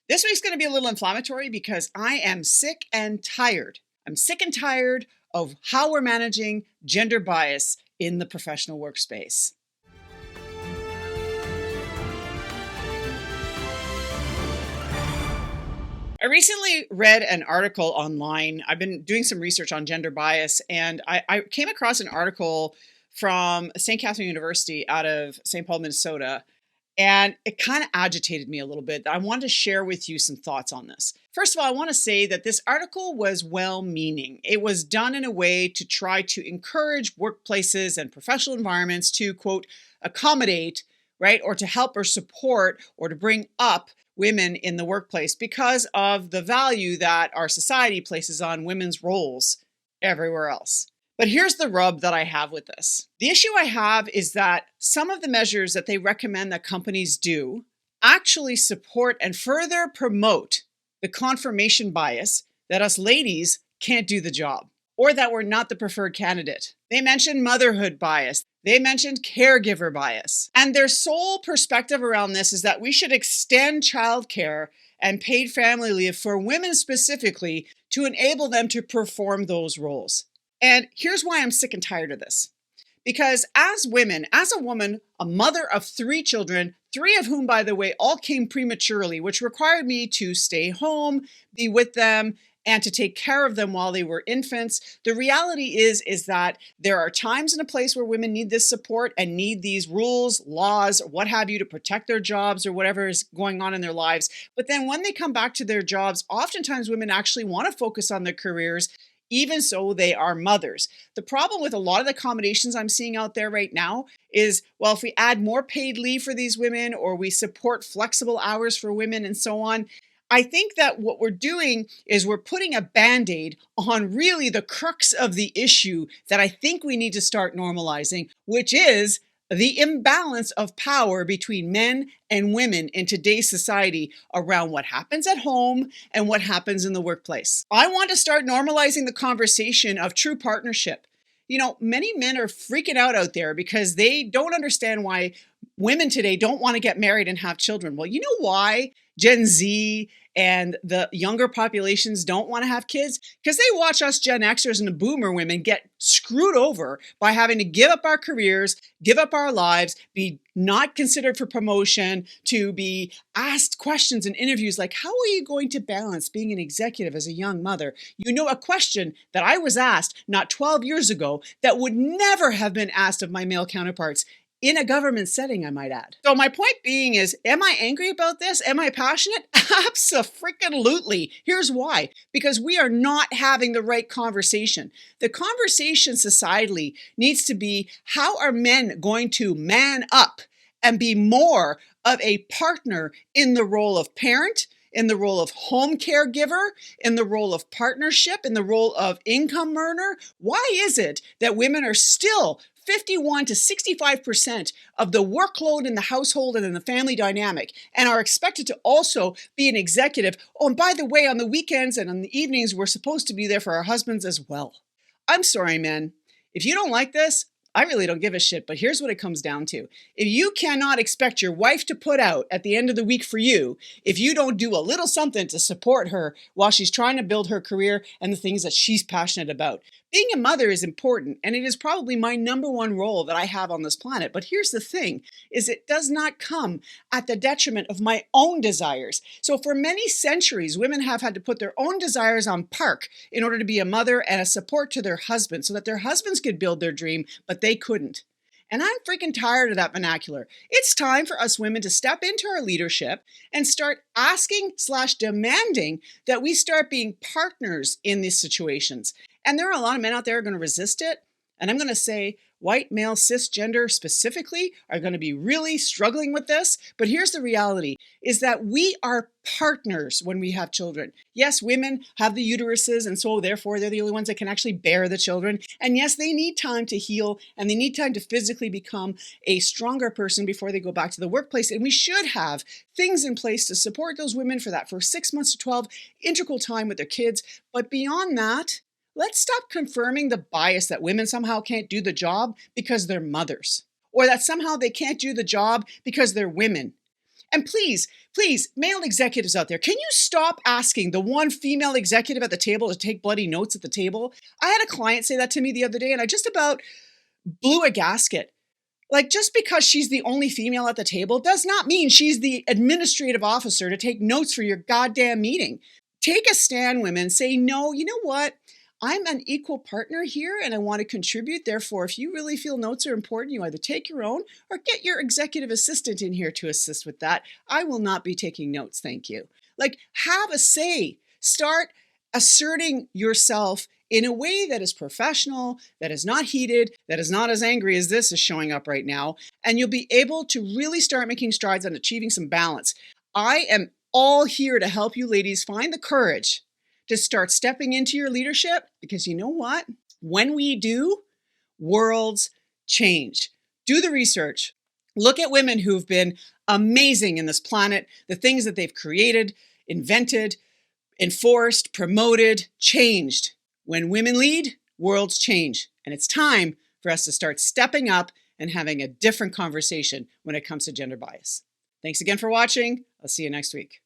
This week's going to be a little inflammatory because I am sick and tired. I'm sick and tired of how we're managing gender bias in the professional workspace. I recently read an article online. I've been doing some research on gender bias, and I came across an article from St. Catherine University out of St. Paul, Minnesota, and it kind of agitated me a little bit. I wanted to share with you some thoughts on this. First of all, I want to say that this article was well meaning. It was done in a way to try to encourage workplaces and professional environments to, quote, accommodate, right, or to help or support or to bring up women in the workplace because of the value that our society places on women's roles everywhere else. But here's the rub that I have with this. The issue I have is that some of the measures that they recommend that companies do actually support and further promote the confirmation bias that us ladies can't do the job or that we're not the preferred candidate. They mentioned motherhood bias. They mentioned caregiver bias. And their sole perspective around this is that we should extend childcare and paid family leave for women specifically to enable them to perform those roles. And here's why I'm sick and tired of this. Because as women, as a woman, a mother of 3 children, 3 of whom, by the way, all came prematurely, which required me to stay home, be with them, and to take care of them while they were infants. The reality is that there are times and a place where women need this support and need these rules, laws, what have you, to protect their jobs or whatever is going on in their lives. But then when they come back to their jobs, oftentimes women actually want to focus on their careers. Even so, they are mothers. The problem with a lot of the accommodations I'm seeing out there right now is, well, if we add more paid leave for these women or we support flexible hours for women and so on, I think that what we're doing is we're putting a Band-Aid on really the crux of the issue that I think we need to start normalizing, which is the imbalance of power between men and women in today's society around what happens at home and what happens in the workplace. I want to start normalizing the conversation of true partnership. You know, many men are freaking out there because they don't understand why women today don't want to get married and have children. Well, you know why Gen Z and the younger populations don't want to have kids? Because they watch us Gen Xers and the boomer women get screwed over by having to give up our careers, give up our lives, be not considered for promotion, to be asked questions in interviews like, how are you going to balance being an executive as a young mother? You know, a question that I was asked not 12 years ago that would never have been asked of my male counterparts in a government setting, I might add. So my point being is, am I angry about this? Am I passionate? Abso-freaking-lutely. Here's why. Because we are not having the right conversation. The conversation societally needs to be, how are men going to man up and be more of a partner in the role of parent, in the role of home caregiver, in the role of partnership, in the role of income earner? Why is it that women are still 51 to 65% of the workload in the household and in the family dynamic, and are expected to also be an executive? Oh, and by the way, on the weekends and on the evenings, we're supposed to be there for our husbands as well. I'm sorry, men. If you don't like this, I really don't give a shit, but here's what it comes down to. If you cannot expect your wife to put out at the end of the week for you, if you don't do a little something to support her while she's trying to build her career and the things that she's passionate about, being a mother is important, and it is probably my number one role that I have on this planet. But here's the thing, is it does not come at the detriment of my own desires. So for many centuries, women have had to put their own desires on park in order to be a mother and a support to their husbands so that their husbands could build their dream, but they couldn't. And I'm freaking tired of that vernacular. It's time for us women to step into our leadership and start asking/demanding that we start being partners in these situations. And there are a lot of men out there who are going to resist it. And I'm going to say white, male, cisgender specifically are going to be really struggling with this. But here's the reality, is that we are partners when we have children. Yes, women have the uteruses, and so therefore they're the only ones that can actually bear the children. And yes, they need time to heal, and they need time to physically become a stronger person before they go back to the workplace. And we should have things in place to support those women for that, for 6 months to 12, integral time with their kids. But beyond that, let's stop confirming the bias that women somehow can't do the job because they're mothers, or that somehow they can't do the job because they're women. And please, please, male executives out there, can you stop asking the one female executive at the table to take bloody notes at the table? I had a client say that to me the other day, and I just about blew a gasket. Like, just because she's the only female at the table does not mean she's the administrative officer to take notes for your goddamn meeting. Take a stand, women. Say, no, you know what? I'm an equal partner here and I want to contribute. Therefore, if you really feel notes are important, you either take your own or get your executive assistant in here to assist with that. I will not be taking notes. Thank you. Like, have a say. Start asserting yourself in a way that is professional, that is not heated, that is not as angry as this is showing up right now. And you'll be able to really start making strides on achieving some balance. I am all here to help you ladies find the courage to start stepping into your leadership, because you know what? When we do, worlds change. Do the research. Look at women who've been amazing in this planet, the things that they've created, invented, enforced, promoted, changed. When women lead, worlds change. And it's time for us to start stepping up and having a different conversation when it comes to gender bias. Thanks again for watching. I'll see you next week.